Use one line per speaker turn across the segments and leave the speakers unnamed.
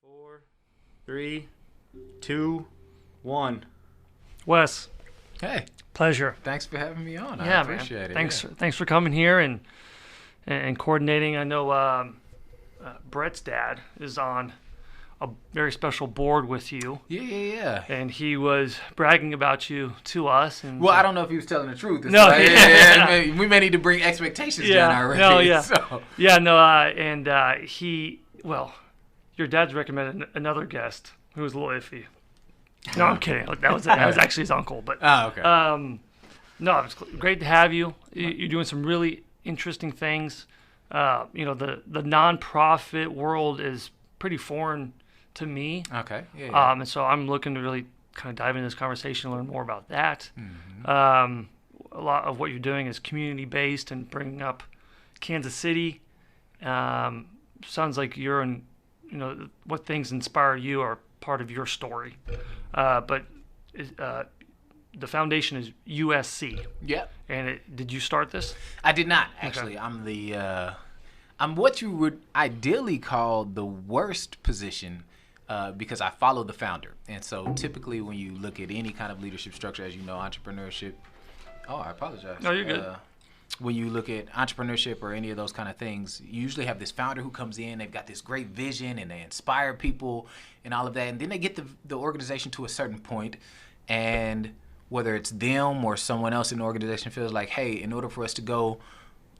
4, 3, 2, 1.
Wes,
Hey,
pleasure.
thanks for having me on.
Yeah,
I appreciate
man.
it.
Thanks for coming here and coordinating. I know Brett's dad is on a very special board with you,
Yeah.
and he was bragging about you to us. And
Well, I don't know if he was telling the truth. It's
No,
like,
yeah.
we may need to bring expectations
Yeah,
down already.
no, yeah.
So.
Yeah, no, your dad's recommended another guest who was a little iffy. No, I'm kidding. That was actually his uncle, but
Oh, okay.
no, it's great to have you. You're doing some really interesting things. The nonprofit world is pretty foreign to me.
Okay. Yeah.
And so I'm looking to really kind of dive into this conversation, learn more about that.
Mm-hmm.
A lot of what you're doing is community based and bringing up Kansas City. Sounds like you're in, what things inspire you are part of your story. But the foundation is USC.
Yeah.
And did you start this?
I did not actually. Okay. I'm what you would ideally call the worst position because I follow the founder. And so typically when you look at any kind of leadership structure, as you know, entrepreneurship. Oh, I apologize.
No, you're good.
When you look at entrepreneurship or any of those kind of things, you usually have this founder who comes in, they've got this great vision and they inspire people and all of that. And then they get the organization to a certain point, and whether it's them or someone else in the organization feels like, hey, in order for us to go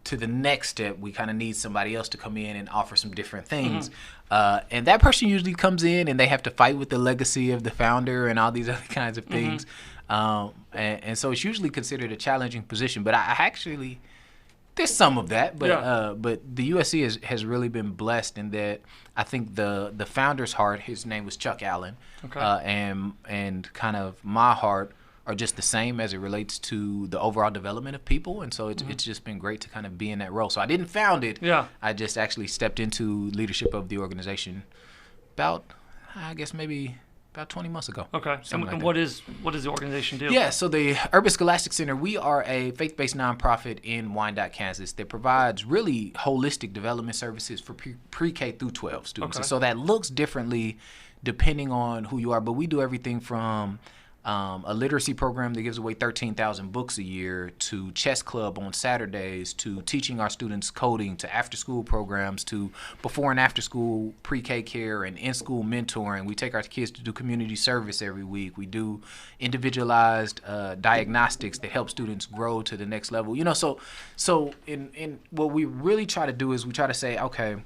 to the next step, we kind of need somebody else to come in and offer some different things. And that person usually comes in and they have to fight with the legacy of the founder and all these other kinds of things. And so it's usually considered a challenging position, but I actually, there's some of that, but the USC has really been blessed in that I think the founder's heart, his name was Chuck Allen, and kind of my heart are just the same as it relates to the overall development of people, and so it's just been great to kind of be in that role. So I didn't found it.
Yeah.
I just actually stepped into leadership of the organization about 20 months ago.
Okay. And what does the organization do?
Yeah, so the Urban Scholastic Center, we are a faith-based nonprofit in Wyandotte, Kansas that provides really holistic development services for pre-K through 12 students.
Okay.
And so that looks differently depending on who you are, but we do everything from a literacy program that gives away 13,000 books a year, to chess club on Saturdays, to teaching our students coding, to after-school programs, to before and after-school pre-K care and in-school mentoring. We take our kids to do community service every week. We do individualized diagnostics that help students grow to the next level. So in what we really try to do is we try to say, okay,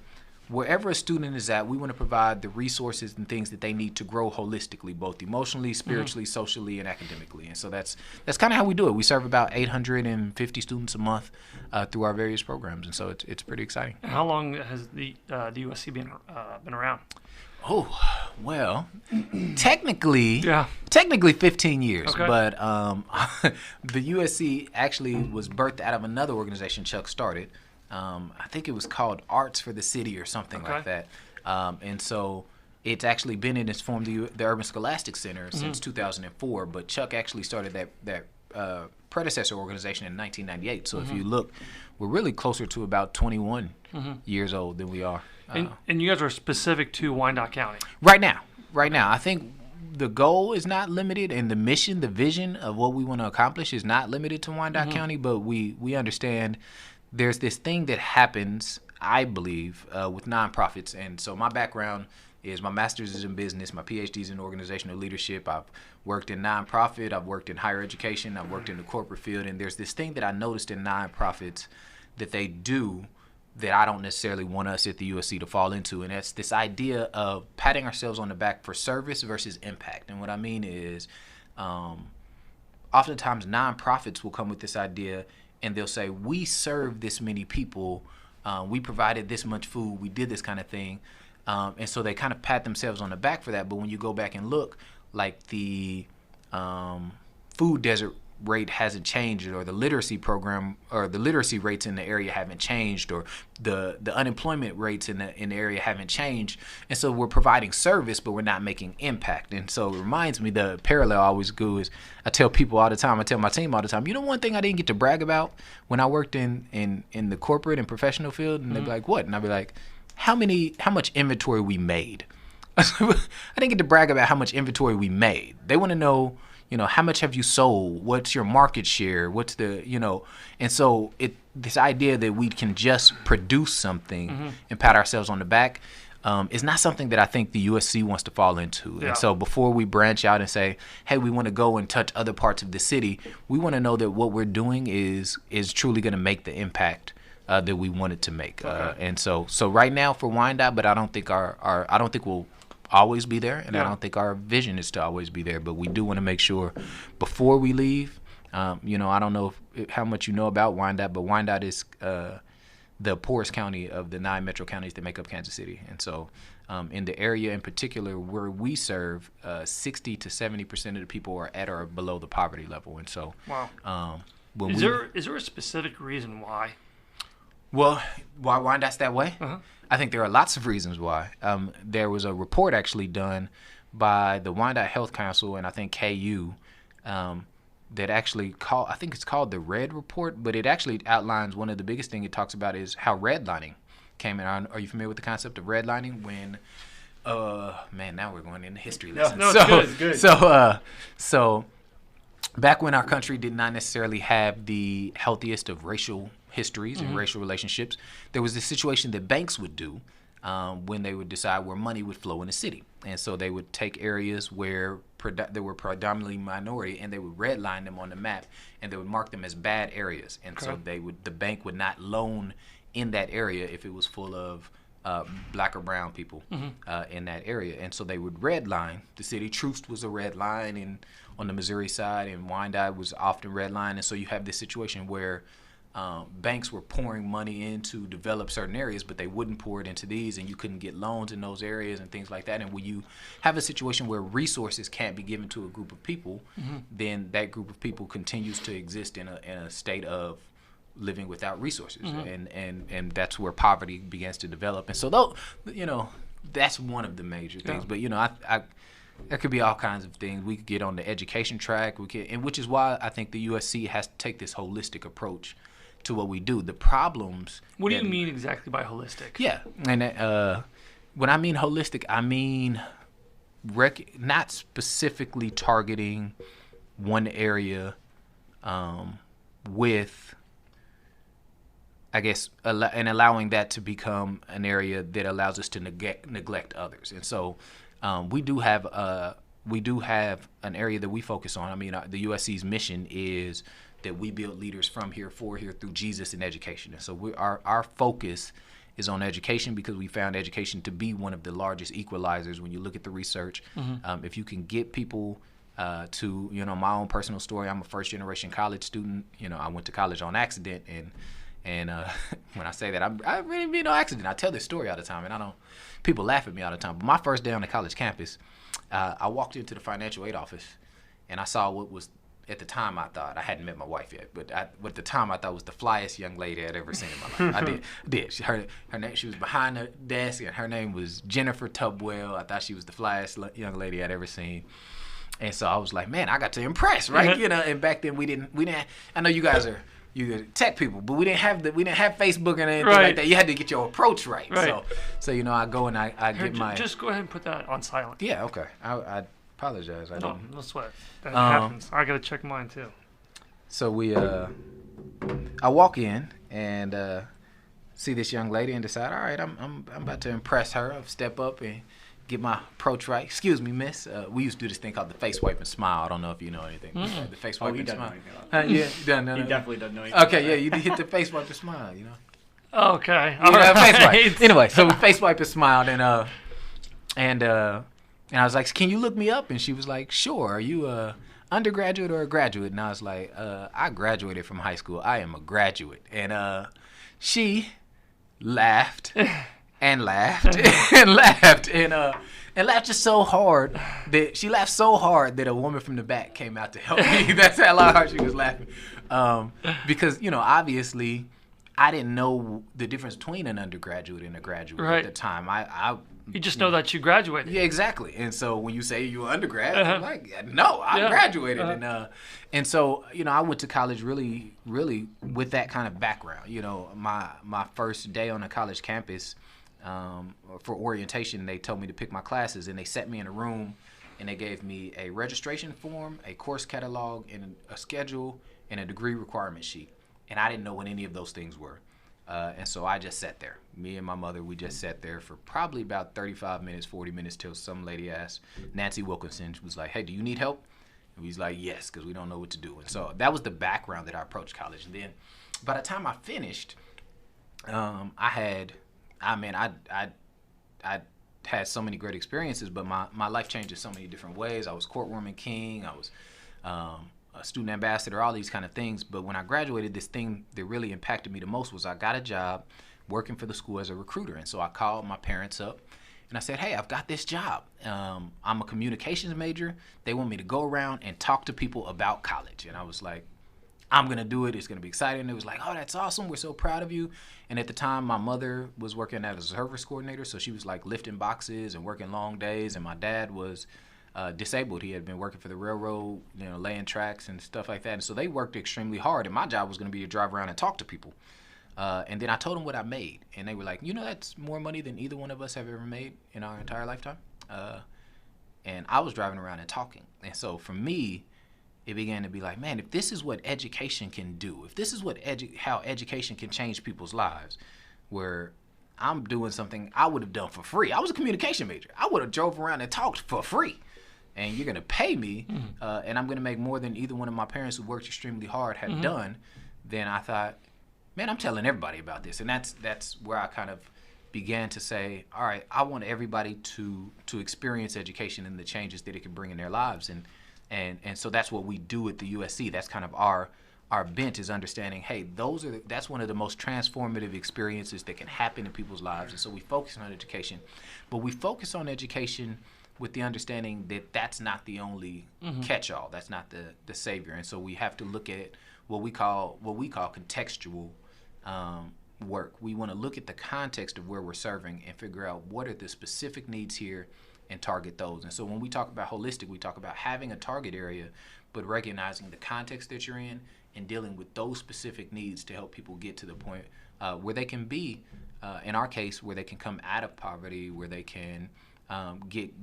wherever a student is at, we want to provide the resources and things that they need to grow holistically, both emotionally, spiritually, socially, and academically. And so that's kind of how we do it. We serve about 850 students a month through our various programs, and so it's pretty exciting.
How long has the USC been around?
Oh, well, technically 15 years,
Okay.
but the USC actually was birthed out of another organization Chuck started. I think it was called Arts for the City or something like that. And so it's actually been in its form, the Urban Scholastic Center, since 2004. But Chuck actually started that predecessor organization in 1998. So if you look, we're really closer to about 21 years old than we are.
And you guys are specific to Wyandotte County.
Right now. I think the goal is not limited, and the mission, the vision of what we want to accomplish is not limited to Wyandotte County, but we understand there's this thing that happens, I believe, with nonprofits. And so my background is my master's is in business, my PhD is in organizational leadership. I've worked in nonprofit, I've worked in higher education, I've worked in the corporate field. And there's this thing that I noticed in nonprofits that they do that I don't necessarily want us at the USC to fall into. And that's this idea of patting ourselves on the back for service versus impact. And what I mean is oftentimes nonprofits will come with this idea and they'll say, we serve this many people, we provided this much food, we did this kind of thing. And so they kind of pat themselves on the back for that. But when you go back and look, like the food desert rate hasn't changed, or the literacy program or the literacy rates in the area haven't changed, or the unemployment rates in the area haven't changed. And so we're providing service, but we're not making impact. And so it reminds me, the parallel I always go is, I tell people all the time, I tell my team all the time, one thing I didn't get to brag about when I worked in the corporate and professional field, and they'd be like, what? And I'd be like, how much inventory we made. I didn't get to brag about how much inventory we made. They want to know, how much have you sold? What's your market share? What's the, and so this idea that we can just produce something and pat ourselves on the back is not something that I think the USC wants to fall into.
Yeah.
And so before we branch out and say, hey, we want to go and touch other parts of the city, we want to know that what we're doing is truly going to make the impact that we want it to make.
Okay.
And so right now for Wyandotte, but I don't think I don't think we'll always be there, and I don't think our vision is to always be there, but we do want to make sure before we leave, I don't know how much you know about Wyandotte, but Wyandotte is the poorest county of the 9 metro counties that make up Kansas City. And so in the area in particular where we serve, 60 to 70% of the people are at or below the poverty level. And so
wow. Is there a specific reason why?
Well, why Wyandotte's that way?
Uh-huh.
I think there are lots of reasons why. There was a report actually done by the Wyandotte Health Council and I think KU that actually I think it's called the Red Report, but it actually outlines one of the biggest thing it talks about is how redlining came in. Are you familiar with the concept of redlining? When, now we're going into history lessons.
No, it's good.
So back when our country did not necessarily have the healthiest of racial histories and racial relationships, there was this situation that banks would do when they would decide where money would flow in the city. And so they would take areas where there were predominantly minority, and they would redline them on the map, and they would mark them as bad areas. And so the bank would not loan in that area if it was full of black or brown people in that area. And so they would redline the city. Troost was a red line on the Missouri side, and Wyandotte was often redlined. And so you have this situation where banks were pouring money in to develop certain areas, but they wouldn't pour it into these, and you couldn't get loans in those areas and things like that. And when you have a situation where resources can't be given to a group of people, then that group of people continues to exist in a state of living without resources, and that's where poverty begins to develop. And so, that's one of the major things. But there could be all kinds of things. We could get on the education track, and which is why I think the USC has to take this holistic approach to what we do. The problems.
What do you mean exactly by holistic?
Yeah, and when I mean holistic, I mean not specifically targeting one area with, I guess, and allowing that to become an area that allows us to neglect others. And so we do have an area that we focus on. I mean, the USC's mission is that we build leaders from here, for here, through Jesus and education. And so our focus is on education because we found education to be one of the largest equalizers when you look at the research. If you can get people to, my own personal story, I'm a first-generation college student. I went to college on accident, and when I say that, I really mean no accident. I tell this story all the time, and people laugh at me all the time. But my first day on the college campus, I walked into the financial aid office, and I saw what was, at the time I thought, I hadn't met my wife yet, but at the time I thought was the flyest young lady I'd ever seen in my life. I did. Her name, she was behind the desk, and her name was Jennifer Tubwell. I thought she was the flyest young lady I'd ever seen. And so I was like, man, I got to impress, right? And back then we didn't. I know you guys are tech people, but we didn't have Facebook and anything like that. You had to get your approach right. So I go and I get my.
Just go ahead and put that on silent.
Yeah, okay. I apologize.
No sweat. That happens. I gotta check mine too.
So I walk in and see this young lady and decide, all right, I'm about to impress her. I'll step up and get my approach right. Excuse me, miss. We used to do this thing called the face wipe and smile. I don't know if you know anything. The face wipe and smile.
He definitely doesn't know anything.
Okay, yeah, you hit the face wipe and smile.
Okay.
All right. Face wipe. Anyway, so we face wipe and smiled, and I was like, can you look me up? And she was like, sure. Are you a undergraduate or a graduate? And I was like, I graduated from high school. I am a graduate. And she laughed and laughed and laughed and laughed just so hard that she laughed so hard that a woman from the back came out to help me. That's how hard she was laughing. Because, obviously I didn't know the difference between an undergraduate and a graduate at the time.
You just know that you graduated.
Yeah, exactly. And so when you say you're an undergrad, I'm like, no, I graduated. And so, I went to college really, really with that kind of background. My first day on a college campus, for orientation, they told me to pick my classes, and they set me in a room, and they gave me a registration form, a course catalog, and a schedule, and a degree requirement sheet. And I didn't know what any of those things were. And so I just sat there. Me and my mother, we just sat there for probably about 35 minutes, 40 minutes, till some lady asked, Nancy Wilkinson, she was like, hey, do you need help? And we was like, yes, because we don't know what to do. And so that was the background that I approached college. And then by the time I finished, I had so many great experiences, but my life changed in so many different ways. I was courtroom king. I was a student ambassador, all these kind of things. But when I graduated, this thing that really impacted me the most was I got a job working for the school as a recruiter. And so I called my parents up and I said, hey, I've got this job. I'm a communications major. They want me to go around and talk to people about college. And I was like, I'm going to do it. It's going to be exciting. It was like, oh, that's awesome. We're so proud of you. And at the time, my mother was working as a service coordinator. So she was like lifting boxes and working long days. And my dad was disabled. He had been working for the railroad, laying tracks and stuff like that. And so they worked extremely hard. And my job was going to be to drive around and talk to people. And then I told them what I made. And they were like, that's more money than either one of us have ever made in our entire lifetime. And I was driving around and talking. And so for me, it began to be like, man, if this is what education can do, if this is what how education can change people's lives, where I'm doing something I would have done for free. I was a communication major. I would have drove around and talked for free. And you're going to pay me, and I'm going to make more than either one of my parents who worked extremely hard had done. Then I thought, man, I'm telling everybody about this. And that's where I kind of began to say, all right, I want everybody to experience education and the changes that it can bring in their lives. And so that's what we do at the USC. That's kind of our bent, is understanding, hey, that's one of the most transformative experiences that can happen in people's lives. And so we focus on education, but we focus on education with the understanding that that's not the only catch-all. That's not the savior. And so we have to look at what we call contextual work. We want to look at the context of where we're serving and figure out what are the specific needs here and target those. And so when we talk about holistic, we talk about having a target area, but recognizing the context that you're in and dealing with those specific needs to help people get to the point where they can be, in our case, where they can come out of poverty, where they can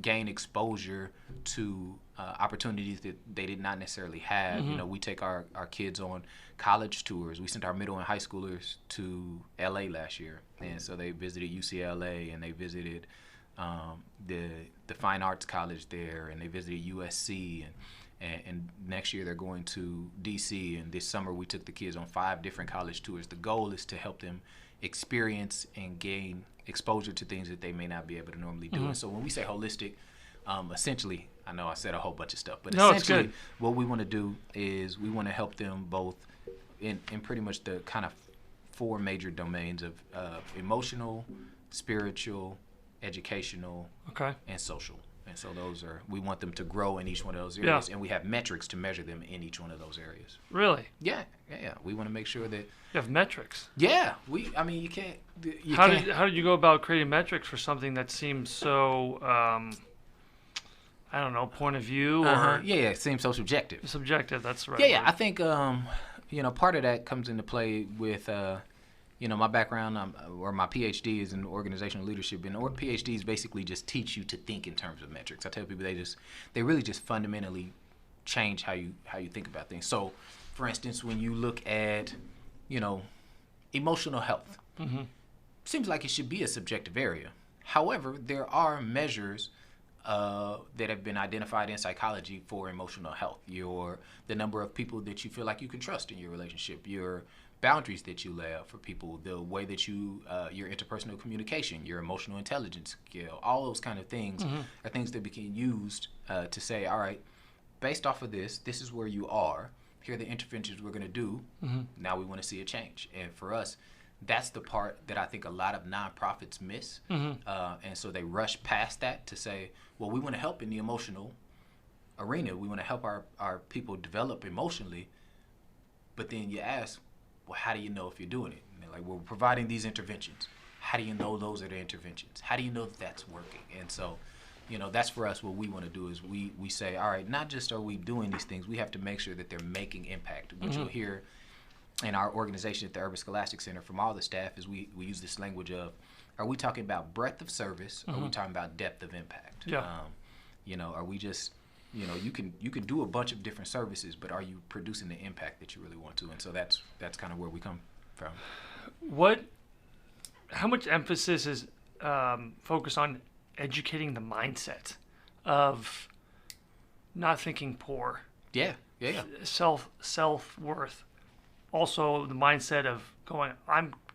gain exposure to opportunities that they did not necessarily have. We take our kids on college tours. We sent our middle and high schoolers to LA last year, and so they visited UCLA and they visited the Fine Arts College there, and they visited USC, and next year they're going to DC, and this summer we took the kids on 5 different college tours. The goal is to help them experience and gain exposure to things that they may not be able to normally do. And so when we say holistic, essentially, I know I said a whole bunch of stuff, but essentially what we want to do is we want to help them both in pretty much the kind of 4 major domains of emotional, spiritual, educational, and social. And so we want them to grow in each one of those areas, and we have metrics to measure them in each one of those areas.
Really?
Yeah. We want to make sure that
you have metrics.
Yeah, you can't.
How did you go about creating metrics for something that seems so, I don't know, point of view? Or
it seems so subjective.
Subjective, that's right.
Yeah, I think part of that comes into play with my background or my PhD is in organizational leadership, and PhDs basically just teach you to think in terms of metrics. I tell people they really just fundamentally change how you think about things. So, for instance, when you look at emotional health, seems like it should be a subjective area. However, there are measures that have been identified in psychology for emotional health. The number of people that you feel like you can trust in your relationship, your boundaries that you lay out for people, the way that your interpersonal communication, your emotional intelligence skill, all those kind of things are things that become used to say, all right, based off of this is where you are. Here are the interventions we're going to do. Now we want to see a change. And for us, that's the part that I think a lot of nonprofits miss. And so they rush past that to say, well, we want to help in the emotional arena. We want to help our people develop emotionally. But then you ask, well, how do you know if you're doing it? And they're like, well, we're providing these interventions. How do you know those are the interventions? How do you know that that's working? And so, that's for us what we want to do is we say, all right, not just are we doing these things, we have to make sure that they're making impact, which you'll hear in our organization at the Urban Scholastic Center from all the staff is we use this language of, are we talking about breadth of service? Or are we talking about depth of impact?
Yeah.
Are we just, you can do a bunch of different services, but are you producing the impact that you really want to? And so that's kind of where we come from.
How much emphasis is focused on educating the mindset of not thinking poor?
Yeah.
Self-worth. Also, the mindset of going,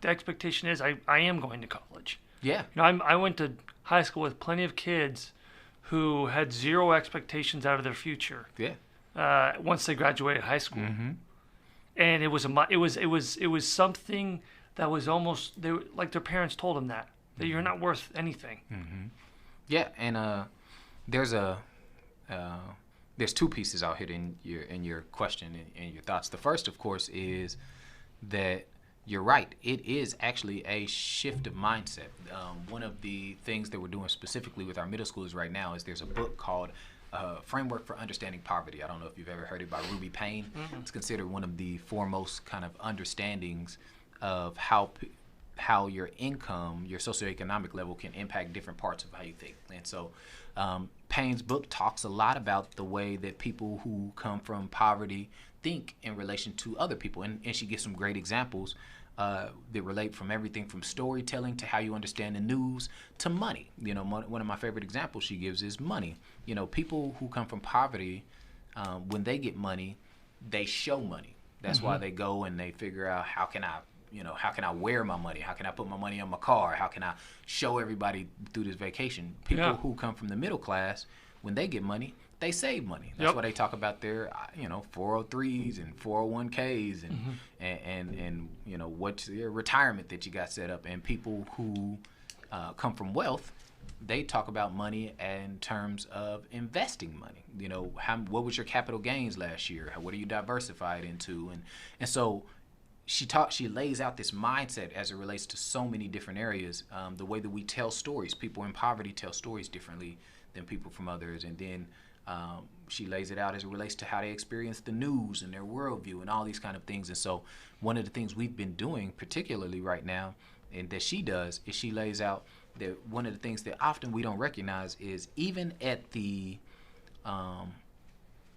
the expectation is I am going to college.
Yeah.
I went to high school with plenty of kids who had zero expectations out of their future.
Yeah.
Once they graduated high school.
Mm-hmm.
And it was something that was almost like their parents told them that you're not worth anything.
Mm-hmm. Yeah, and there's two pieces out here in your question and your thoughts. The first, of course, is that you're right. It is actually a shift of mindset. One of the things that we're doing specifically with our middle schools right now is there's a book called Framework for Understanding Poverty. I don't know if you've ever heard it by Ruby Payne. Mm-hmm. It's considered one of the foremost kind of understandings of how your income, your socioeconomic level can impact different parts of how you think. And so Payne's book talks a lot about the way that people who come from poverty think in relation to other people. And she gives some great examples that relate from everything from storytelling to how you understand the news to money. One of my favorite examples she gives is money. People who come from poverty, when they get money, they show money. That's why they go and they figure out how can I wear my money? How can I put my money on my car? How can I show everybody through this vacation? People who come from the middle class, when they get money, they save money. That's why they talk about their 403s and 401ks and what's your retirement that you got set up. And people who come from wealth, they talk about money in terms of investing money. What was your capital gains last year? What are you diversified into? And so she lays out this mindset as it relates to so many different areas. The way that we tell stories, people in poverty tell stories differently than people from others. And then she lays it out as it relates to how they experience the news and their worldview and all these kind of things. And so one of the things we've been doing, particularly right now, and that she does, is she lays out that one of the things that often we don't recognize is even at the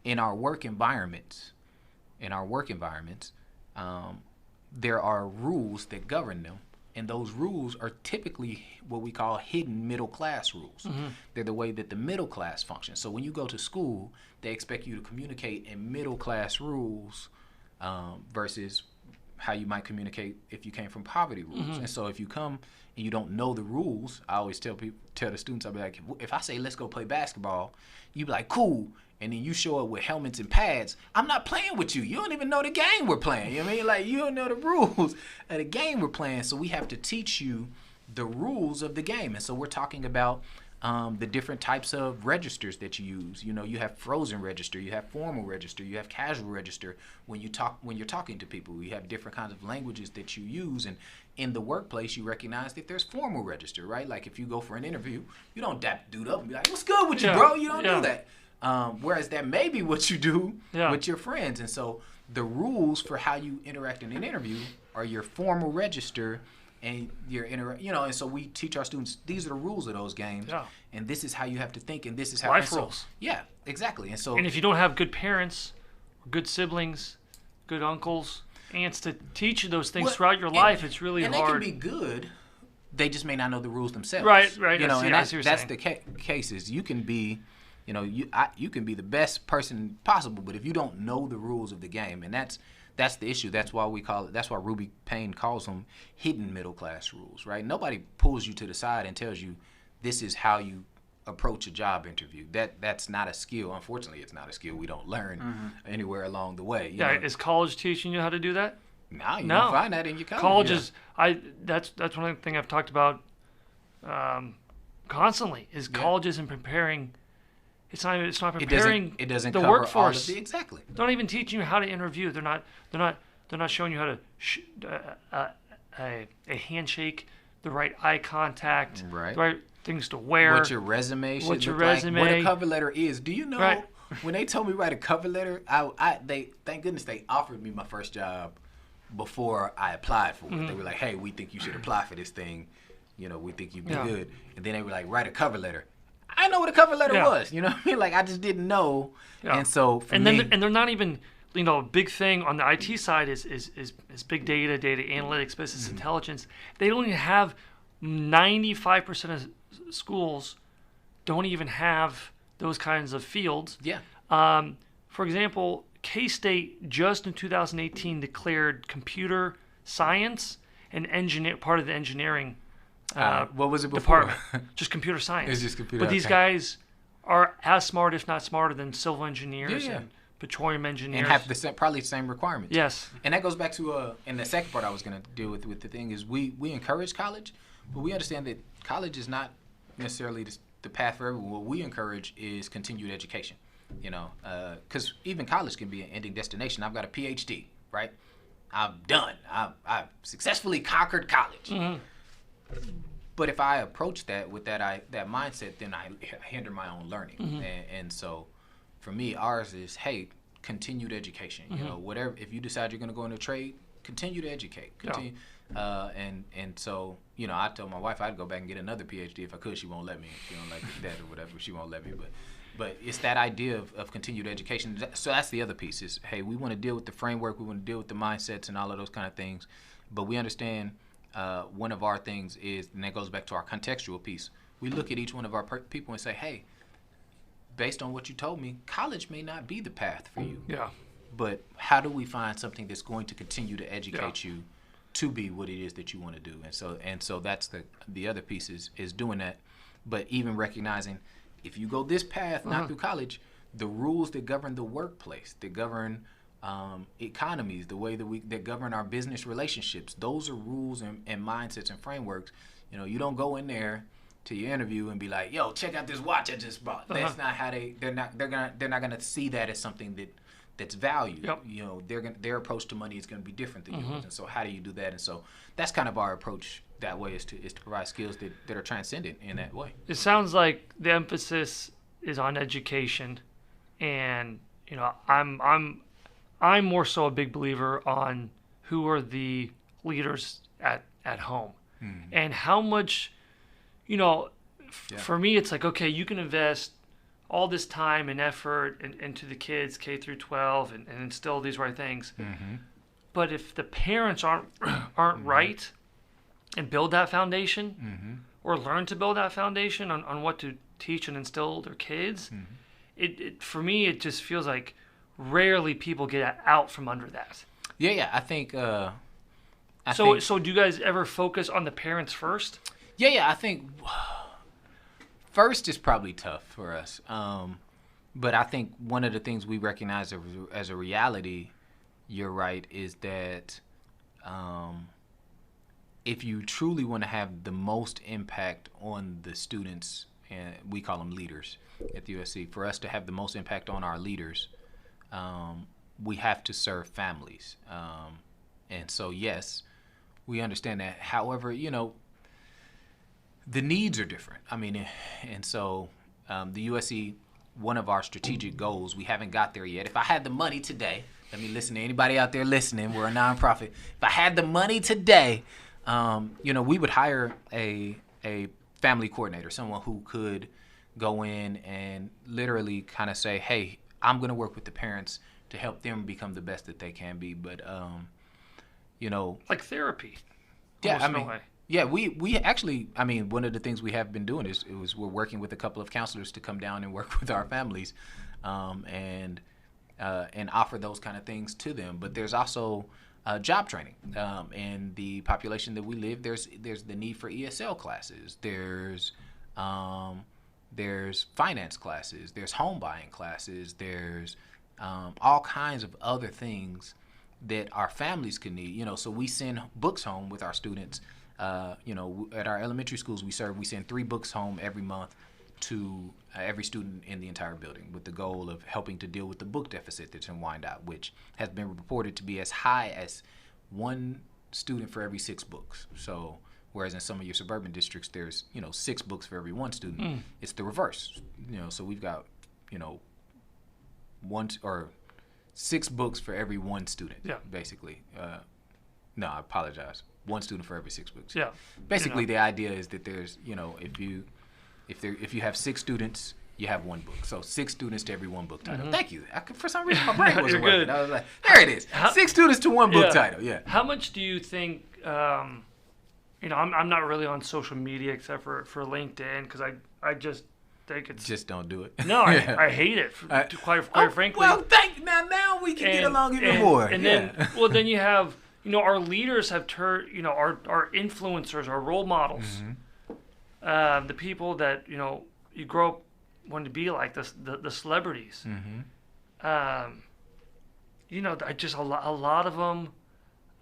in our work environments, there are rules that govern them. And those rules are typically what we call hidden middle class rules. Mm-hmm. They're the way that the middle class functions. So when you go to school, they expect you to communicate in middle class rules versus how you might communicate if you came from poverty rules. Mm-hmm. And so if you come and you don't know the rules, I always tell the students, I'll be like, if I say let's go play basketball, you be like, cool. And then you show up with helmets and pads. I'm not playing with you. You don't even know the game we're playing. You know what I mean? Like, you don't know the rules of the game we're playing. So we have to teach you the rules of the game. And so we're talking about the different types of registers that you use. You have frozen register, you have formal register, you have casual register. When you're talking to people, you have different kinds of languages that you use. And in the workplace, you recognize that there's formal register, right? Like if you go for an interview, you don't dap the dude up and be like, what's good with you, bro? You don't do that. Whereas that may be what you do with your friends. And so the rules for how you interact in an interview are your formal register and your and so we teach our students, these are the rules of those games. Yeah. And this is how you have to think, and this is how
life rules.
Yeah, exactly.
And if you don't have good parents, good siblings, good uncles, aunts to teach you those things throughout your life, it's really hard.
And they can be good. They just may not know the rules themselves.
Right.
And that's the case. Is you can be you can be the best person possible, but if you don't know the rules of the game, and that's the issue. That's why that's why Ruby Payne calls them hidden middle class rules, right? Nobody pulls you to the side and tells you this is how you approach a job interview. That's not a skill. Unfortunately, it's not a skill we don't learn anywhere along the way. You know?
Is college teaching you how to do that?
No, you don't find that in your college.
College is that's one thing I've talked about constantly is college isn't preparing. It's not preparing
it doesn't
the
cover
workforce.
All of exactly.
They're not even teaching you how to interview. They're not showing you how to a handshake, the right eye contact, the right things to wear.
What your resume should look like. What a cover letter is. Do you know when they told me to write a cover letter? They thank goodness they offered me my first job before I applied for it. They were like, hey, we think you should apply for this thing. You know, we think you'd be good. And then they were like, write a cover letter. I know what a cover letter was. You know what I mean? Like, I just didn't know. And so for me,
and they're not even, you know, a big thing on the IT side is big data, data analytics, business intelligence. They don't even have 95% of schools don't even have those kinds of fields.
Yeah.
For example, K-State just in 2018 declared computer science and part of the engineering.
What was it before?
Department. Just computer science.
It's just computer.
But these guys are as smart, if not smarter, than civil engineers and petroleum engineers.
And have probably the same requirements.
Yes.
And that goes back to, and the second part I was going to deal with the thing is we encourage college, but we understand that college is not necessarily the path for everyone. What we encourage is continued education, you know, because even college can be an ending destination. I've got a PhD, right? I'm done. I've successfully conquered college. But if I approach that with that mindset, then I hinder my own learning. And so for me, ours is, hey, continued education. You know, whatever, if you decide you're going to go into a trade, continue to educate. And so, you know, I told my wife I'd go back and get another PhD if I could. She won't let me. She don't like that or whatever. She won't let me. But it's that idea of continued education. So that's the other piece is, hey, we want to deal with the framework. We want to deal with the mindsets and all of those kind of things. But we understand one of our things is, and that goes back to our contextual piece. We look at each one of our people and say, hey, based on what you told me, college may not be the path for you.
Yeah.
But how do we find something that's going to continue to educate you to be what it is that you want to do? And so that's the other piece is doing that. But even recognizing if you go this path, not through college, the rules that govern the workplace, that govern economies, the way that govern our business relationships, those are rules and mindsets and frameworks. You know, you don't go in there to your interview and be like, yo, check out this watch I just bought. That's not how they're not gonna see that as something that's valued. You know, their approach to money is going to be different than yours. And so how do you do that? And so that's kind of our approach that way is to provide skills that are transcendent in that way.
It sounds like the emphasis is on education, and you know, I'm more so a big believer on who are the leaders at home and how much, you know, for me it's like, okay, you can invest all this time and effort into the kids K through 12 and instill these right things. But if the parents aren't right and build that foundation or learn to build that foundation on what to teach and instill their kids, it for me, it just feels like rarely people get out from under that.
Yeah. I think.
So do you guys ever focus on the parents first?
Yeah. I think first is probably tough for us. But I think one of the things we recognize as a reality, you're right, is that if you truly want to have the most impact on the students, and we call them leaders at the USC, for us to have the most impact on our leaders, we have to serve families. And so, yes, we understand that. However, you know, the needs are different. I mean, and so the USC, one of our strategic goals, we haven't got there yet. If I had the money today, let me listen to anybody out there listening, we're a nonprofit. If I had the money today, you know, we would hire a family coordinator, someone who could go in and literally kind of say, hey, I'm going to work with the parents to help them become the best that they can be. But, you know.
Like therapy.
Yeah, I mean. Yeah, we actually, I mean, one of the things we have been doing is we're working with a couple of counselors to come down and work with our families and offer those kind of things to them. But there's also job training. And the population that we live, there's the need for ESL classes. There's finance classes. There's home buying classes. There's all kinds of other things that our families could need. You know, so we send books home with our students. You know, at our elementary schools we send 3 books home every month to every student in the entire building with the goal of helping to deal with the book deficit that's in Wyandotte, which has been reported to be as high as 1 student for every 6 books. So whereas in some of your suburban districts there's, you know, 6 books for every 1 student, it's the reverse. You know, so we've got, you know, 6 books for every 1 student, basically. No, I apologize. 1 student for every 6 books.
Yeah.
Basically, the idea is that there's, if you have 6 students, you have 1 book. So 6 students to every 1 book title. Thank you. For some reason, my brain wasn't working.
Good.
I was like, there it is. 6 students to 1 book title. Yeah.
How much do you think? I'm not really on social media except for LinkedIn because I just think it's
just don't do it.
No, I hate it. Quite frankly.
Well, now we can get along even more.
And then you have our leaders have turned our influencers, our role models, the people that you grow up wanting to be like, the celebrities. Just a lot of them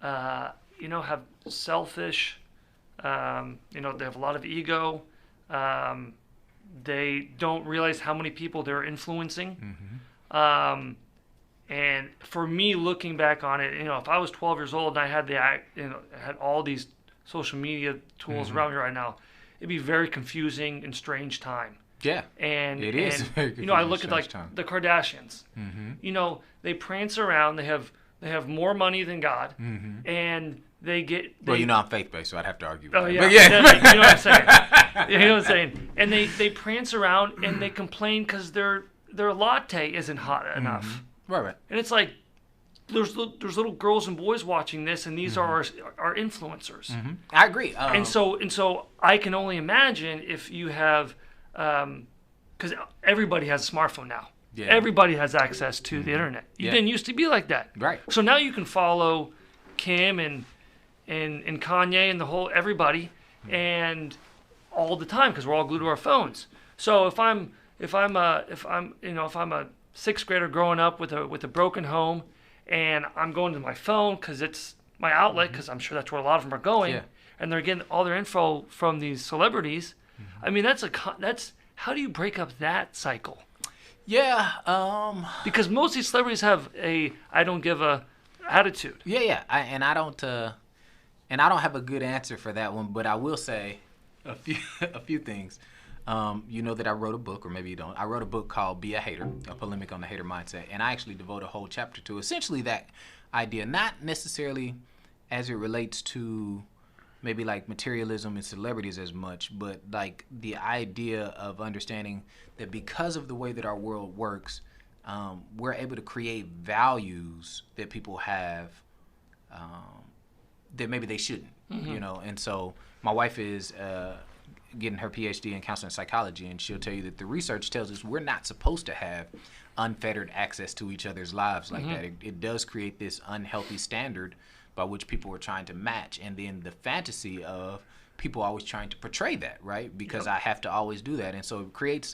have selfish. They have a lot of ego. They don't realize how many people they're influencing. And for me, looking back on it, if I was 12 years old and I had had all these social media tools around me right now, it'd be a very confusing and strange time.
Yeah,
and
it is.
I look at the Kardashians. They prance around. They have more money than God, and they get.
I'm faith-based, so I'd have to argue with
that.
Yeah,
you know what I'm saying. You know what I'm saying. And they prance around and they complain because their latte isn't hot enough.
Right.
And it's like there's little girls and boys watching this, and these are our influencers.
I agree.
And so I can only imagine if you have. Because everybody has a smartphone now. Yeah. Everybody has access to the internet. It didn't used to be like that.
Right.
So now you can follow Kim and Kanye and everybody and all the time because we're all glued to our phones. So if I'm a 6th grader growing up with a broken home and I'm going to my phone because it's my outlet because I'm sure that's where a lot of them are going and they're getting all their info from these celebrities. I mean, that's how do you break up that cycle?
Yeah.
Because most of these celebrities have a I don't give a attitude.
Yeah. I don't have a good answer for that one, but I will say a few things. That I wrote a book, or maybe you don't. I wrote a book called Be a Hater, a polemic on the hater mindset, and I actually devote a whole chapter to essentially that idea, not necessarily as it relates to maybe like materialism and celebrities as much, but like the idea of understanding that because of the way that our world works, we're able to create values that people have that maybe they shouldn't, And so my wife is getting her PhD in counseling psychology, and she'll tell you that the research tells us we're not supposed to have unfettered access to each other's lives like that. It does create this unhealthy standard by which people are trying to match, and then the fantasy of people always trying to portray that, right? Because I have to always do that, and so it creates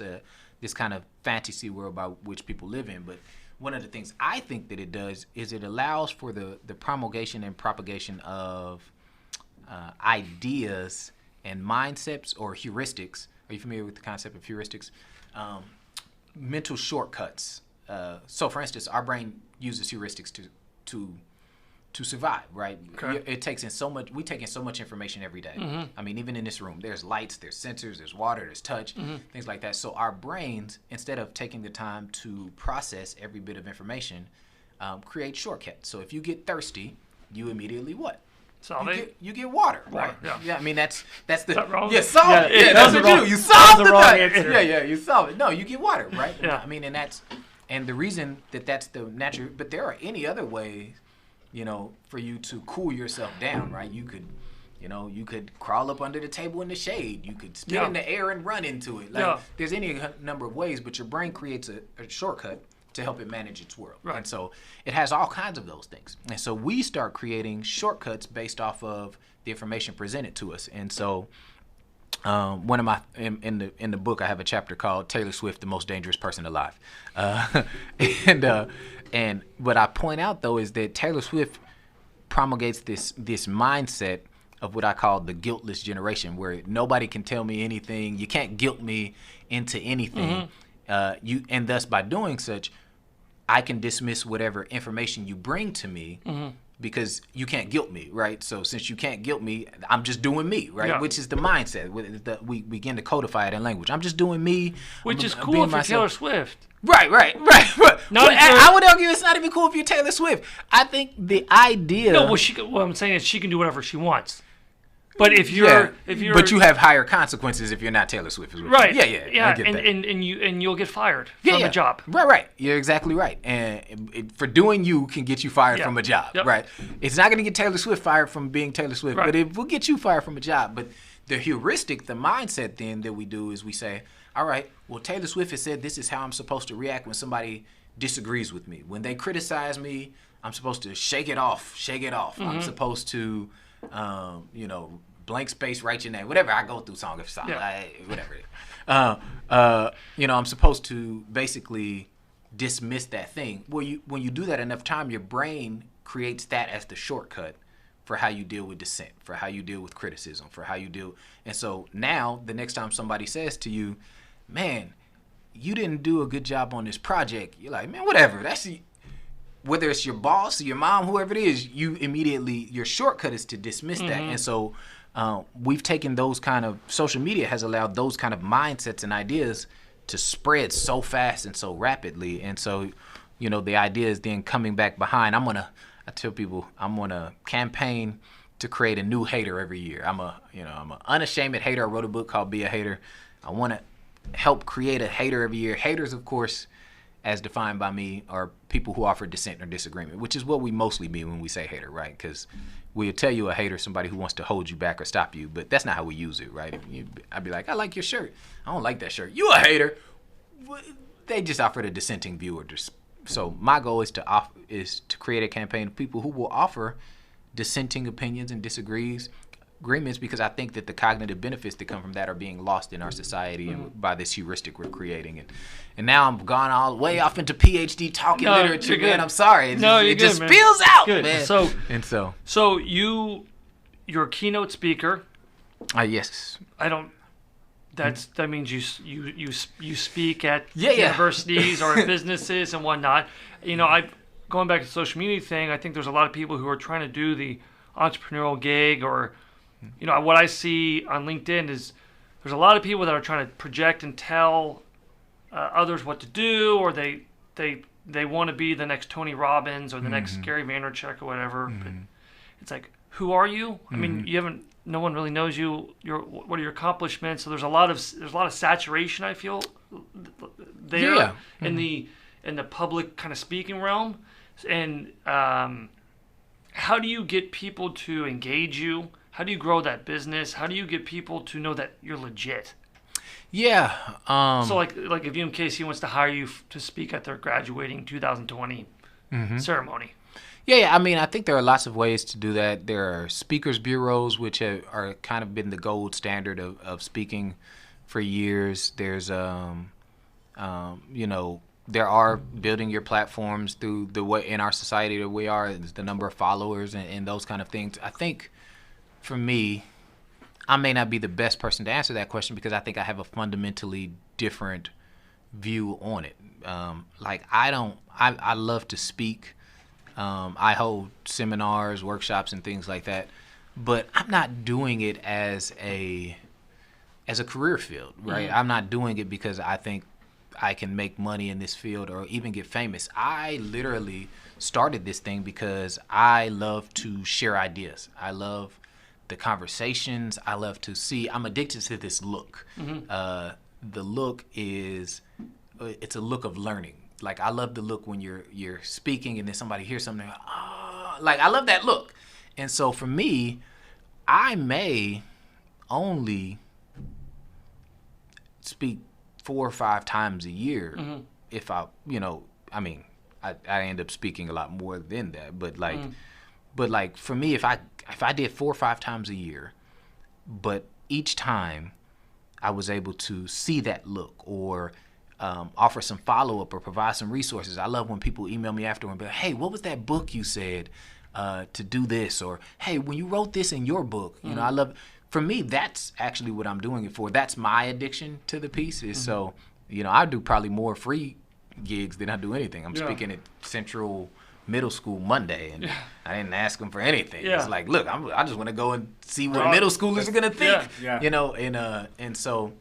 this kind of fantasy world by which people live in. But one of the things I think that it does is it allows for the promulgation and propagation of ideas and mindsets or heuristics. Are you familiar with the concept of heuristics? Mental shortcuts. So, for instance, our brain uses heuristics to survive, right?
Okay.
We take in so much information every day. I mean, even in this room, there's lights, there's sensors, there's water, there's touch, things like that. So our brains, instead of taking the time to process every bit of information, create shortcuts. So if you get thirsty, you immediately what? You get water, right? Yeah. I mean, that's the. Is that wrong? Yeah, solve it. Yeah, that's what you do. You solve the wrong answer. Yeah, you solve it. No, you get water, right?
Yeah.
I mean, and the reason that's the natural. But there are any other ways, for you to cool yourself down, right? You could crawl up under the table in the shade. You could spit in the air and run into it. There's any number of ways, but your brain creates a shortcut to help it manage its world.
Right.
And so it has all kinds of those things. And so we start creating shortcuts based off of the information presented to us. And so one of my in the book I have a chapter called Taylor Swift, the most dangerous person alive. And what I point out though is that Taylor Swift promulgates this mindset of what I call the guiltless generation, where nobody can tell me anything. You can't guilt me into anything. And thus by doing such, I can dismiss whatever information you bring to me because you can't guilt me, right? So since you can't guilt me, I'm just doing me, right?
Yeah.
Which is the mindset. We begin to codify it in language. I'm just doing me.
Which is cool if you're Taylor Swift.
Right. I would argue it's not even cool if you're Taylor Swift. I think the idea.
No, what I'm saying is she can do whatever she wants. But if you're,
but you have higher consequences if you're not Taylor Swift,
right?
Yeah. I get that.
And you'll get fired from a job.
Right. You're exactly right. And for doing you can get you fired from a job, right? It's not going to get Taylor Swift fired from being Taylor Swift, but it will get you fired from a job. But the heuristic, the mindset then that we do is we say, all right, well, Taylor Swift has said this is how I'm supposed to react when somebody disagrees with me. When they criticize me, I'm supposed to shake it off. Mm-hmm. I'm supposed to, blank space, write your name, whatever. I go through song after song, whatever. I'm supposed to basically dismiss that thing. When you do that enough time, your brain creates that as the shortcut for how you deal with dissent, for how you deal with criticism, for how you deal. And so now, the next time somebody says to you, man, you didn't do a good job on this project, you're like, man, whatever. Whether it's your boss or your mom, whoever it is, your shortcut is to dismiss that. And so we've taken those kind of, social media has allowed those kind of mindsets and ideas to spread so fast and so rapidly. And so, the idea is then coming back behind. I tell people I'm on a campaign to create a new hater every year. I'm an unashamed hater. I wrote a book called Be a Hater. I want to help create a hater every year. Haters, of course, as defined by me, are people who offer dissent or disagreement, which is what we mostly mean when we say hater, right? Because we'll tell you a hater is somebody who wants to hold you back or stop you, but that's not how we use it, right? I'd be like, I like your shirt. I don't like that shirt. You a hater. They just offered a dissenting view. So my goal is to create a campaign of people who will offer dissenting opinions and disagreements, because I think that the cognitive benefits that come from that are being lost in our society and by this heuristic we're creating. And now I'm gone all the way off into PhD talking literature, man. I'm sorry. It just spills out, man.
So you're a keynote speaker.
Yes.
That means you speak at universities or at businesses and whatnot. Going back to the social media thing, I think there's a lot of people who are trying to do the entrepreneurial gig, or what I see on LinkedIn is there's a lot of people that are trying to project and tell others what to do, or they want to be the next Tony Robbins or the next Gary Vaynerchuk or whatever. But it's like, who are you? I mean, no one really knows you. What are your accomplishments? So there's a lot of saturation, I feel, there in the public kind of speaking realm. And how do you get people to engage you? How do you grow that business? How do you get people to know that you're legit?
Yeah.
So like if UMKC wants to hire you to speak at their graduating 2020 ceremony.
Yeah. I mean, I think there are lots of ways to do that. There are speakers bureaus, which are kind of been the gold standard of speaking for years. There's, there are building your platforms through the way in our society that we are, the number of followers and those kind of things. I think for me, I may not be the best person to answer that question because I think I have a fundamentally different view on it. I love to speak. I hold seminars, workshops, and things like that, but I'm not doing it as a career field, right? I'm not doing it because I think I can make money in this field or even get famous. I literally started this thing because I love to share ideas. I love the conversations. I love to see. I'm addicted to this look. The look it's a look of learning. Like, I love the look when you're speaking and then somebody hears something. Like, I love that look. And so for me, I may only speak 4 or 5 times a year if I end up speaking a lot more than that. But like for me, if I did 4 or 5 times a year, but each time I was able to see that look or offer some follow-up or provide some resources. I love when people email me after and be like, hey, what was that book you said to do this? Or, hey, when you wrote this in your book, I love. For me, that's actually what I'm doing it for. That's my addiction to the piece. Is so, I do probably more free gigs than I do anything. I'm speaking at Central middle school Monday, and I didn't ask them for anything.
Yeah.
It's like, look, I just want to go and see what middle schoolers are gonna think.
Yeah.
You know, and so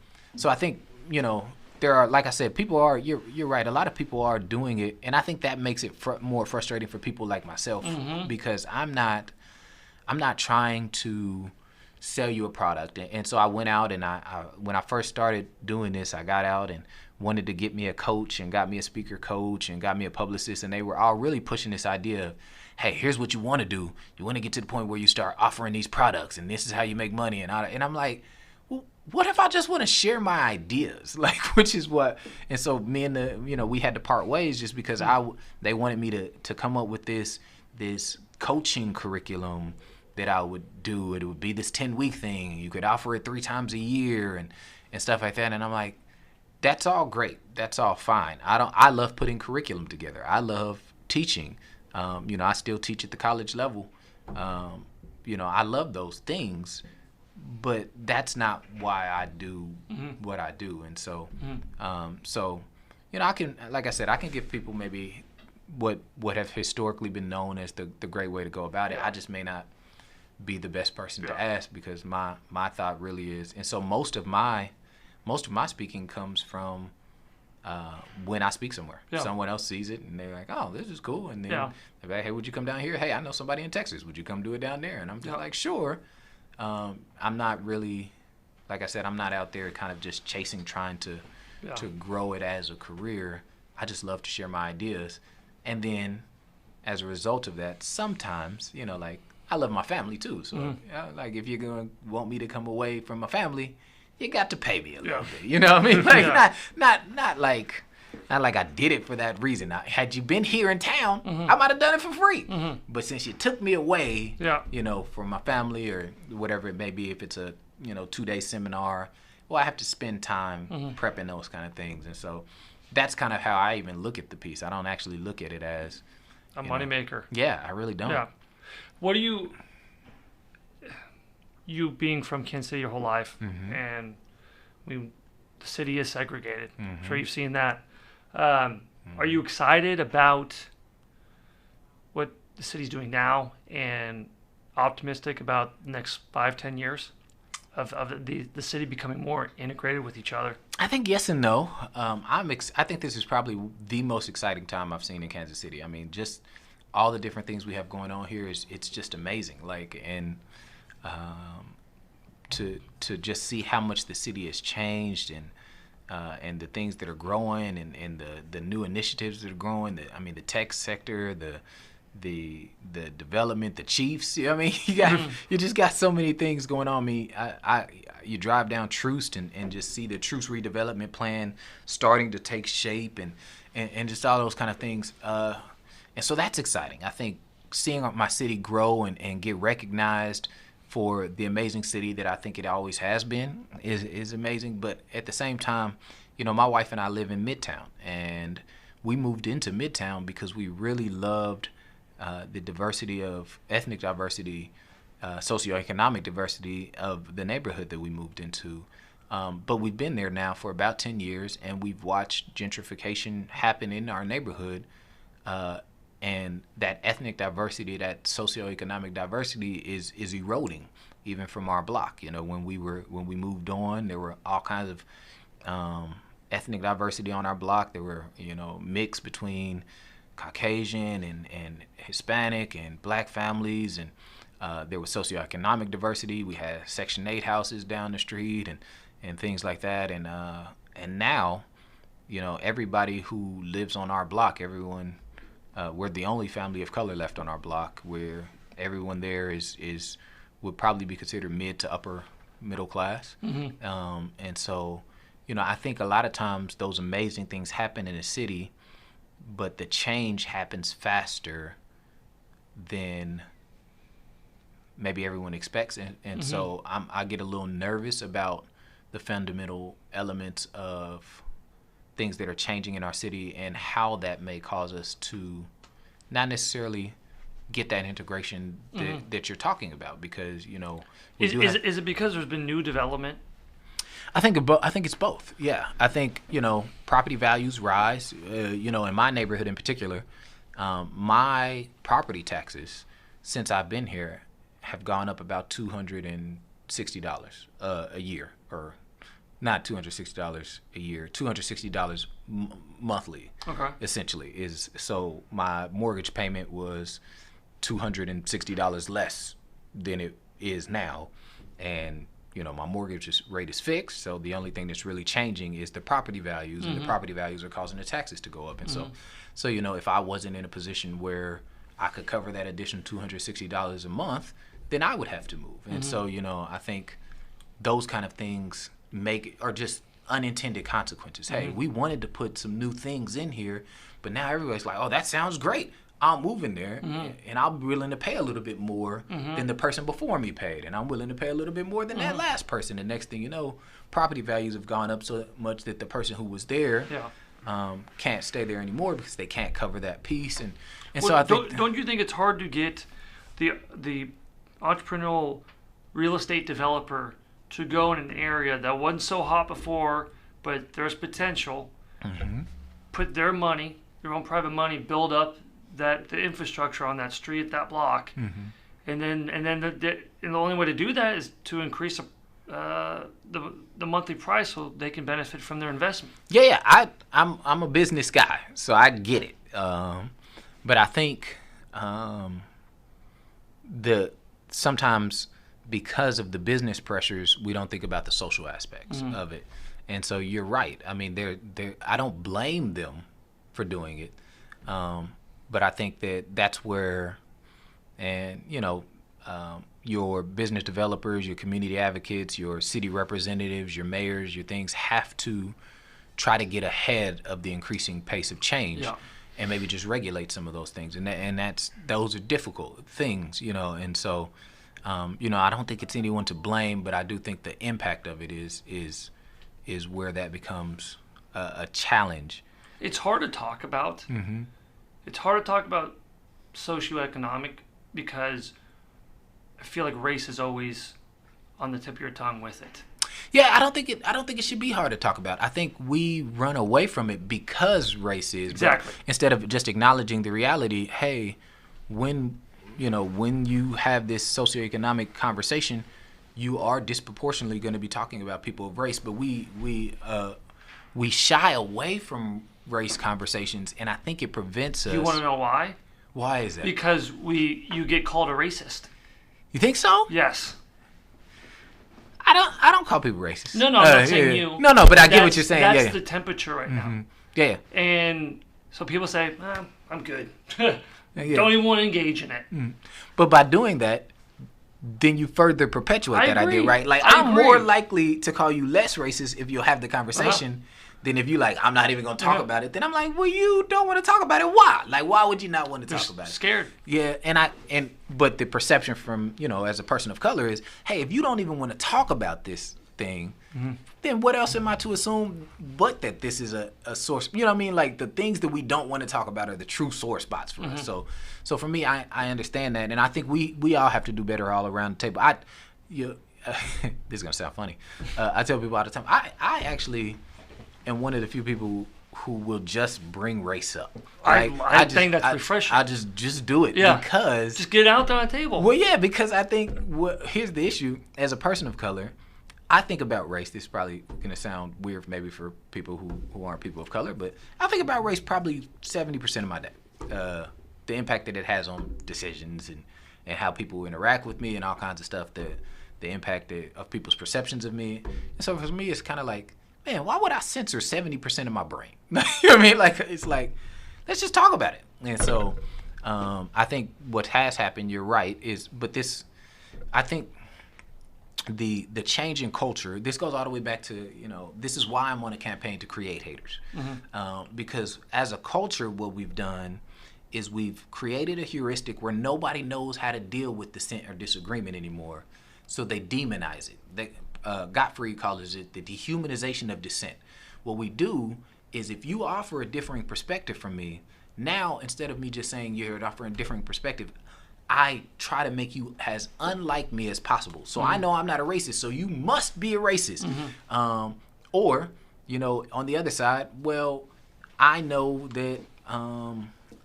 I think, you know, there are, like I said, people are. You're right. A lot of people are doing it, and I think that makes it more frustrating for people like myself, because I'm not trying to sell you a product. And so I went out, and I when I first started doing this, I got out and wanted to get me a coach, and got me a speaker coach, and got me a publicist, and they were all really pushing this idea of, hey, here's what you want to do. You want to get to the point where you start offering these products, and this is how you make money. And I'm like, well, what if I just want to share my ideas? Like, which is what. And so me and we had to part ways, just because they wanted me to come up with this coaching curriculum that I would do. It would be this 10-week thing. You could offer it 3 times a year and stuff like that. And I'm like, that's all great. That's all fine. I love putting curriculum together. I love teaching. I still teach at the college level. I love those things, but that's not why I do what I do. And so, I can, like I said, I can give people maybe what have historically been known as the great way to go about it. I just may not be the best person to ask, because my thought really is, and so most of my speaking comes from when I speak somewhere. Someone else sees it and they're like, oh, this is cool. And then they're like, hey, would you come down here? Hey, I know somebody in Texas. Would you come do it down there? And I'm just like, sure. I'm not really, like I said, I'm not out there kind of just chasing, trying to grow it as a career. I just love to share my ideas. And then as a result of that, sometimes, like, I love my family too. So like, if you're going to want me to come away from my family, you got to pay me a little bit. You know what I mean? Like, not like I did it for that reason. Now, had you been here in town, I might have done it for free. But since you took me away, from my family or whatever it may be, if it's a 2-day seminar, well, I have to spend time prepping those kind of things. And so that's kind of how I even look at the piece. I don't actually look at it as
a moneymaker.
Yeah, I really don't.
Yeah. What do you being from Kansas City your whole life, and the city is segregated. I'm sure you've seen that. Are you excited about what the city's doing now, and optimistic about the next 5-10 years of the city becoming more integrated with each other?
I think yes and no. I think this is probably the most exciting time I've seen in Kansas City. I mean, just all the different things we have going on here it's just amazing. Like, and to just see how much the city has changed, and the things that are growing, and the new initiatives that are growing. The tech sector, the development, the chiefs. I mean, you just got so many things going on. You drive down Troost and just see the Troost redevelopment plan starting to take shape, and just all those kind of things. And so that's exciting. I think seeing my city grow and get recognized for the amazing city that I think it always has been is amazing. But at the same time, my wife and I live in Midtown, and we moved into Midtown because we really loved the diversity of ethnic diversity, socioeconomic diversity of the neighborhood that we moved into. But we've been there now for about 10 years, and we've watched gentrification happen in our neighborhood. And that ethnic diversity, that socioeconomic diversity is eroding, even from our block. When we moved on, there were all kinds of ethnic diversity on our block. There were, mix between Caucasian and Hispanic and Black families, and there was socioeconomic diversity. We had Section 8 houses down the street and things like that. And now, everybody who lives on our block, everyone. We're the only family of color left on our block, where everyone there would probably be considered mid to upper middle class. And so, I think a lot of times those amazing things happen in a city, but the change happens faster than maybe everyone expects. And so I get a little nervous about the fundamental elements of things that are changing in our city, and how that may cause us to not necessarily get that integration that you're talking about, because is it because there's been new development? I think it's both. Yeah, I think property values rise. In my neighborhood in particular, My property taxes since I've been here have gone up about $260 a year, or not $260 a year, $260 monthly.
Okay.
Essentially is, so my mortgage payment was $260 less than it is now, and my mortgage rate is fixed, so the only thing that's really changing is the property values, and the property values are causing the taxes to go up. And so if I wasn't in a position where I could cover that additional $260 a month, then I would have to move. And so I think those kind of things are just unintended consequences. Hey, we wanted to put some new things in here, but now everybody's like, oh, that sounds great, I'm moving there, and I'm willing to pay a little bit more than the person before me paid, and I'm willing to pay a little bit more than that last person. The next thing you know, property values have gone up so much that the person who was there can't stay there anymore because they can't cover that piece. And so I think,
don't you think it's hard to get the entrepreneurial real estate developer to go in an area that wasn't so hot before, but there's potential, put their money, their own private money, build up the infrastructure on that street, that block, and then the only way to do that is to increase the monthly price so they can benefit from their investment.
I'm a business guy, so I get it. But I think sometimes because of the business pressures, we don't think about the social aspects of it. And so you're right. I mean, I don't blame them for doing it. But I think that's where, your business developers, your community advocates, your city representatives, your mayors, your things have to try to get ahead of the increasing pace of change, and maybe just regulate some of those things. And those are difficult things, And so, I don't think it's anyone to blame, but I do think the impact of it is where that becomes a challenge.
It's hard to talk about. It's hard to talk about socioeconomic because I feel like race is always on the tip of your tongue with it.
Yeah, I don't think it should be hard to talk about. I think we run away from it because race is.
Exactly.
Instead of just acknowledging the reality, hey, when you have this socioeconomic conversation, you are disproportionately going to be talking about people of race, but we shy away from race conversations, and I think it prevents us.
You want to know why?
Why is that?
Because you get called a racist.
You think so?
Yes.
I don't call people racist.
No, I'm not saying you.
No, but I get what you're saying.
That's the temperature right now.
Yeah.
And so people say, I'm good. Don't even want to engage in it.
But by doing that, then you further perpetuate that idea, right? Like, I'm more likely to call you less racist if you'll have the conversation than if you I'm not even going to talk about it. Then I'm like, well, you don't want to talk about it. Why? Like, why would you not want to talk about it?
Scared.
Yeah, but the perception from, as a person of color is, hey, if you don't even want to talk about this thing, then what else am I to assume but that this is a source? You know what I mean? Like, the things that we don't want to talk about are the true sore spots for us. So for me, I understand that, and I think we all have to do better all around the table. This is gonna sound funny. I tell people all the time, I actually am one of the few people who will just bring race up. Right?
I think that's refreshing.
I just do it because
just get it out there on the table.
Well, yeah, because I think here's the issue. As a person of color, I think about race. This is probably gonna sound weird maybe for people who aren't people of color, but I think about race probably 70% of my day. The impact that it has on decisions and how people interact with me and all kinds of stuff. The impact of people's perceptions of me. And so for me, it's kind of like, man, why would I censor 70% of my brain? You know what I mean? Like, it's like, let's just talk about it. And so I think what has happened, you're right, I think the change in culture, this goes all the way back to, this is why I'm on a campaign to create haters. Because as a culture, what we've done is we've created a heuristic where nobody knows how to deal with dissent or disagreement anymore. So they demonize it. Gottfried calls it the dehumanization of dissent. What we do is if you offer a differing perspective from me, now instead of me just saying you're offering a differing perspective, I try to make you as unlike me as possible. So I know I'm not a racist, so you must be a racist. Or, on the other side, well, I know that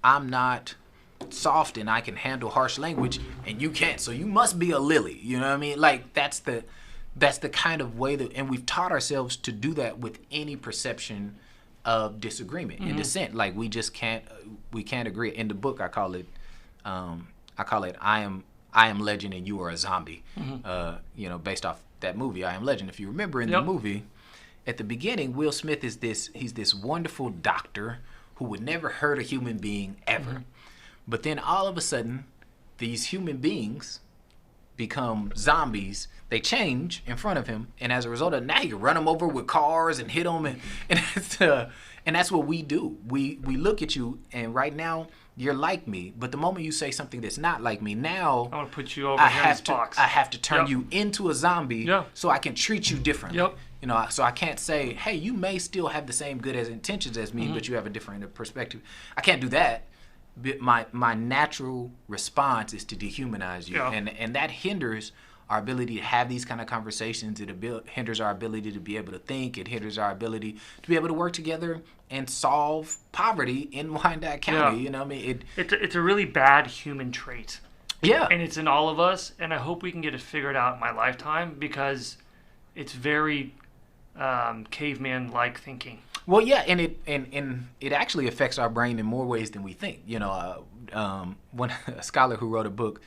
I'm not soft and I can handle harsh language and you can't, so you must be a lily. You know what I mean? Like that's the kind of way that, and we've taught ourselves to do that with any perception of disagreement and dissent. Like we can't agree. In the book, I call it I am legend and you are a zombie. Based off that movie, I Am Legend. If you remember in the movie, at the beginning, Will Smith he's this wonderful doctor who would never hurt a human being ever. But then all of a sudden, these human beings become zombies. They change in front of him, and as a result of now, you run them over with cars and hit them, and that's what we do. We look at you, and right now you're like me, but the moment you say something that's not like me, now
I want to put you over here in this box.
I have to turn you into a zombie so I can treat you differently. So I can't say, hey, you may still have the same good intentions as me, but you have a different perspective. I can't do that. My natural response is to dehumanize you, and that hinders our ability to have these kind of conversations. It hinders our ability to be able to think. It hinders our ability to be able to work together and solve poverty in Wyandotte County. You know what I mean?
It's a really bad human trait.
Yeah.
And it's in all of us, and I hope we can get it figured out in my lifetime, because it's very caveman-like thinking.
Well, yeah, and it actually affects our brain in more ways than we think. One a scholar who wrote a book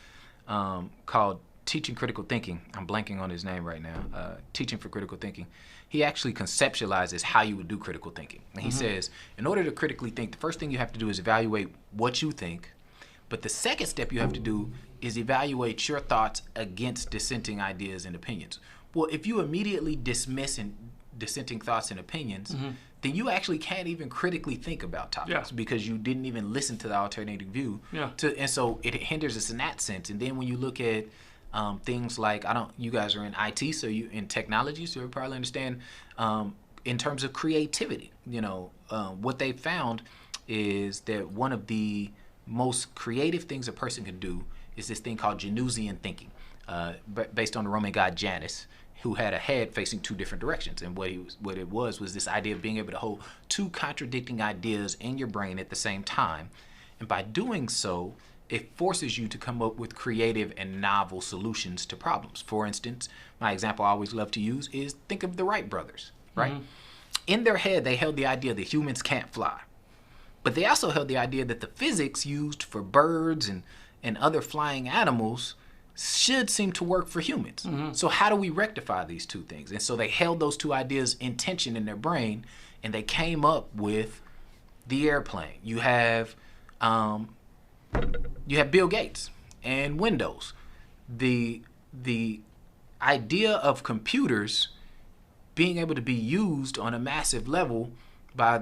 called Teaching Critical Thinking. I'm blanking on his name right now. Teaching for Critical Thinking. He actually conceptualizes how you would do critical thinking. And he says, in order to critically think, the first thing you have to do is evaluate what you think. But the second step you have to do is evaluate your thoughts against dissenting ideas and opinions. Well, if you immediately dismiss dissenting thoughts and opinions, then you actually can't even critically think about topics because you didn't even listen to the alternative view. And so it hinders us in that sense. And then when you look at things like, you guys are in IT, so you in technology, so you probably understand in terms of creativity. What they found is that one of the most creative things a person can do is this thing called Janusian thinking, based on the Roman god Janus, who had a head facing two different directions. And what it was this idea of being able to hold two contradicting ideas in your brain at the same time. And by doing so, it forces you to come up with creative and novel solutions to problems. For instance, my example I always love to use is think of the Wright brothers, right? In their head, they held the idea that humans can't fly. But they also held the idea that the physics used for birds and other flying animals should seem to work for humans. So how do we rectify these two things? And so they held those two ideas in tension in their brain, and they came up with the airplane. You have Bill Gates and Windows. The idea of computers being able to be used on a massive level by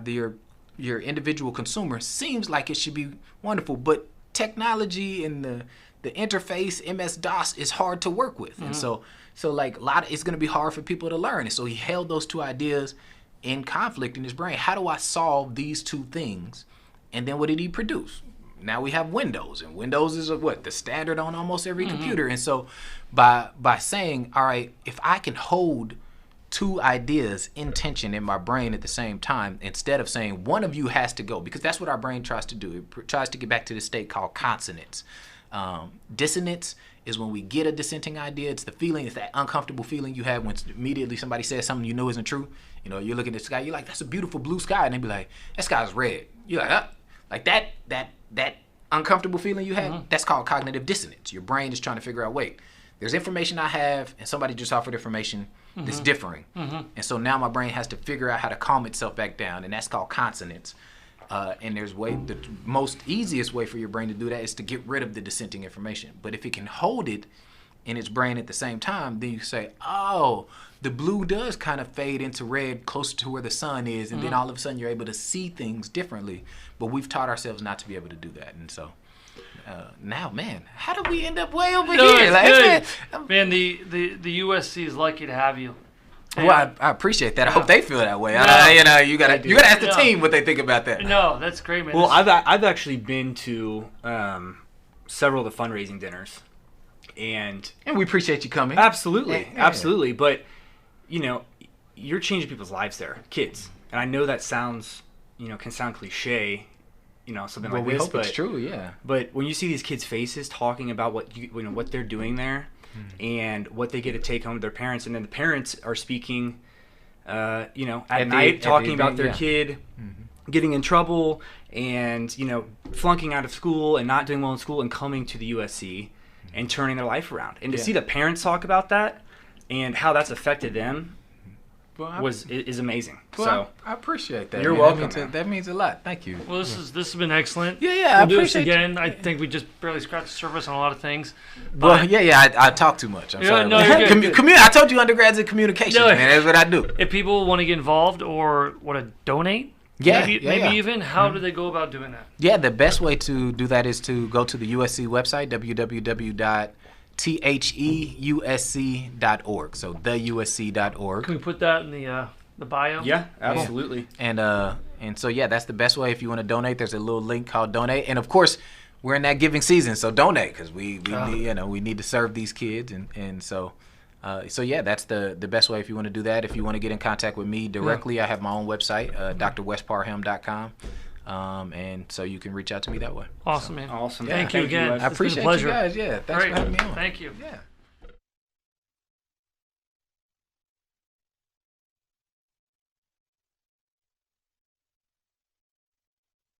your individual consumer seems like it should be wonderful, but technology and the interface, MS-DOS, is hard to work with. And so like it's going to be hard for people to learn. And so he held those two ideas in conflict in his brain. How do I solve these two things? And then what did he produce? Now we have Windows, and Windows is the standard on almost every computer. And so by saying, all right, if I can hold two ideas in tension in my brain at the same time, instead of saying one of you has to go, because that's what our brain tries to do. It tries to get back to the state called consonance. Dissonance is when we get a dissenting idea. It's the feeling, it's that uncomfortable feeling you have when immediately somebody says something you know isn't true. You're looking at the sky, you're like, that's a beautiful blue sky, and they be like, that sky's red. You're like, like that uncomfortable feeling you have, that's called cognitive dissonance. Your brain is trying to figure out, wait, there's information I have, and somebody just offered information that's differing. And so now my brain has to figure out how to calm itself back down, and that's called consonance. And the most easiest way for your brain to do that is to get rid of the dissenting information. But if it can hold it in its brain at the same time, then you say, oh, the blue does kind of fade into red closer to where the sun is, and then all of a sudden you're able to see things differently. But we've taught ourselves not to be able to do that. And so now, man, how did we end up way over here?
Man, the USC is lucky to have you.
Well, I appreciate that. I hope they feel that way. You gotta ask the team what they think about that.
No, that's great, man.
Well, I've actually been to several of the fundraising dinners, and
we appreciate you coming.
Absolutely, absolutely. But you're changing people's lives there, kids. And I know that sounds, can sound cliche, something
Well,
like
we
this.
hope it's true, yeah.
But when you see these kids' faces talking about what they're doing there, and what they get to take home to their parents, and then the parents are speaking, at night, talking about their kid getting in trouble and flunking out of school and not doing well in school and coming to the USC and turning their life around, and to see the parents talk about that and how that's affected them is amazing.
Well,
so
I appreciate that.
You're
man.
welcome.
That means a lot. Thank you.
Well, this has been excellent.
Yeah,
we'll do this
appreciate
again. I think we just barely scratched the surface on a lot of things.
Well, I talk too much. I'm sorry.
No, you're good.
I told you undergrads in communication, man. That's what I do.
If people want to get involved or want to donate, maybe even, how do they go about doing that?
Yeah, the best way to do that is to go to the USC website, www.theusc.org. So theusc.org.
Can we put that in the bio?
Yeah, absolutely.
And so that's the best way if you want to donate. There's a little link called donate, and of course we're in that giving season, so donate because we need we need to serve these kids, and so that's the best way if you want to do that. If you want to get in contact with me directly, I have my own website, drwesparham.com. And so you can reach out to me that way.
Awesome, man.
Awesome.
Thank you again.
I appreciate you guys. Yeah, thanks for having me on.
Thank you.
Yeah.